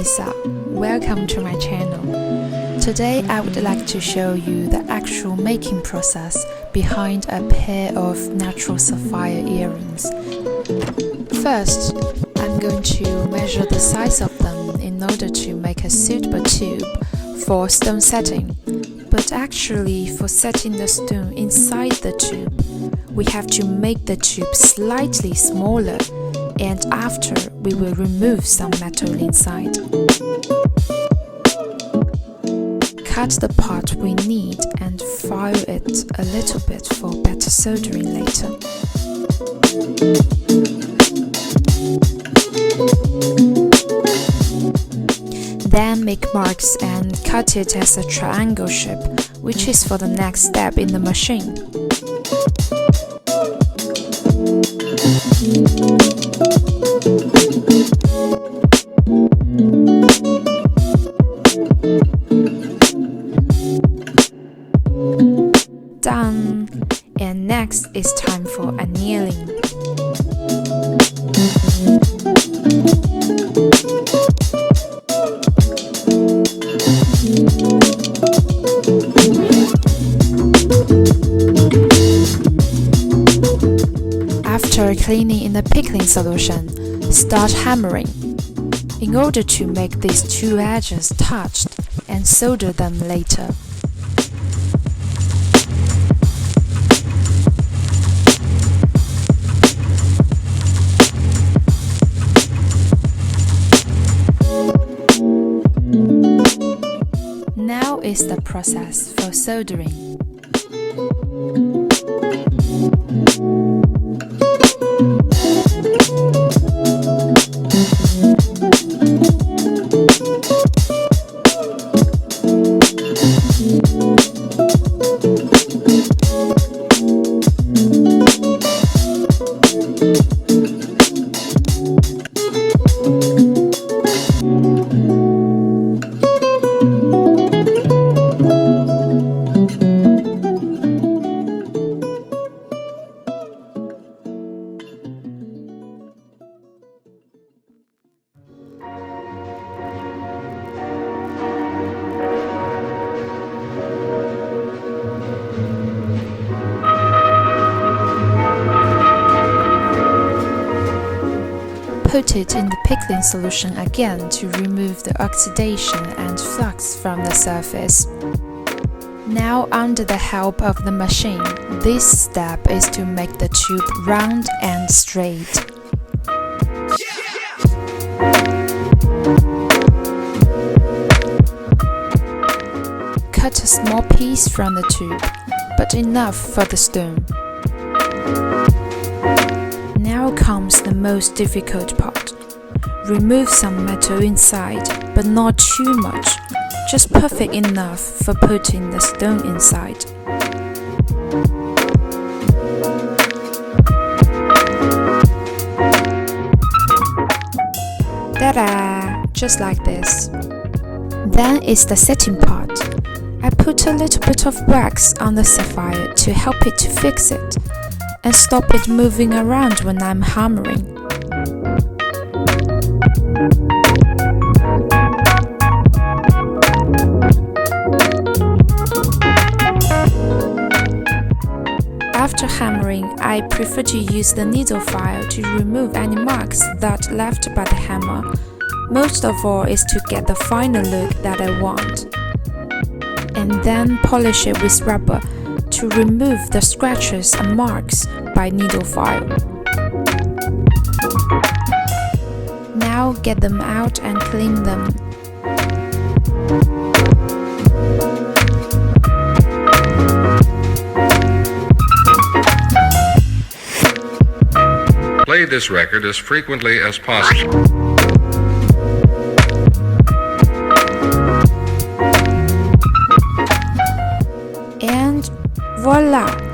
Ciaoimisa. Welcome to my channel. Today I would like to show you the actual making process behind a pair of natural sapphire earrings. First, I'm going to measure the size of them in order to make a suitable tube for stone setting. But actually, for setting the stone inside the tube, we have to make the tube slightly smaller, and after we will remove some metal inside. Cut the part we need and file it a little bit for better soldering later. Then make marks and cut it as a triangle shape, which is for the next step in the machine. Done! And next it's time for annealing. After cleaning in the pickling solution, start hammering, in order to make these two edges touched and solder them later. Now is the process for soldering. Put it in the pickling solution again to remove the oxidation and flux from the surface. Now, under the help of the machine, this step is to make the tube round and straight. Cut a small piece from the tube, but enough for the stone. Now comes the most difficult part. Remove some metal inside, but not too much, just perfect enough for putting the stone inside. Ta-da! Just like this. Then is the setting part. I put a little bit of wax on the sapphire to help it to fix it, and stop it moving around when I'm hammering. After hammering, I prefer to use the needle file to remove any marks that left by the hammer. Most of all is to get the final look that I want. And then polish it with rubber to remove the scratches and marks by needle file. Now get them out and clean them. Play this record as frequently as possible. And voila!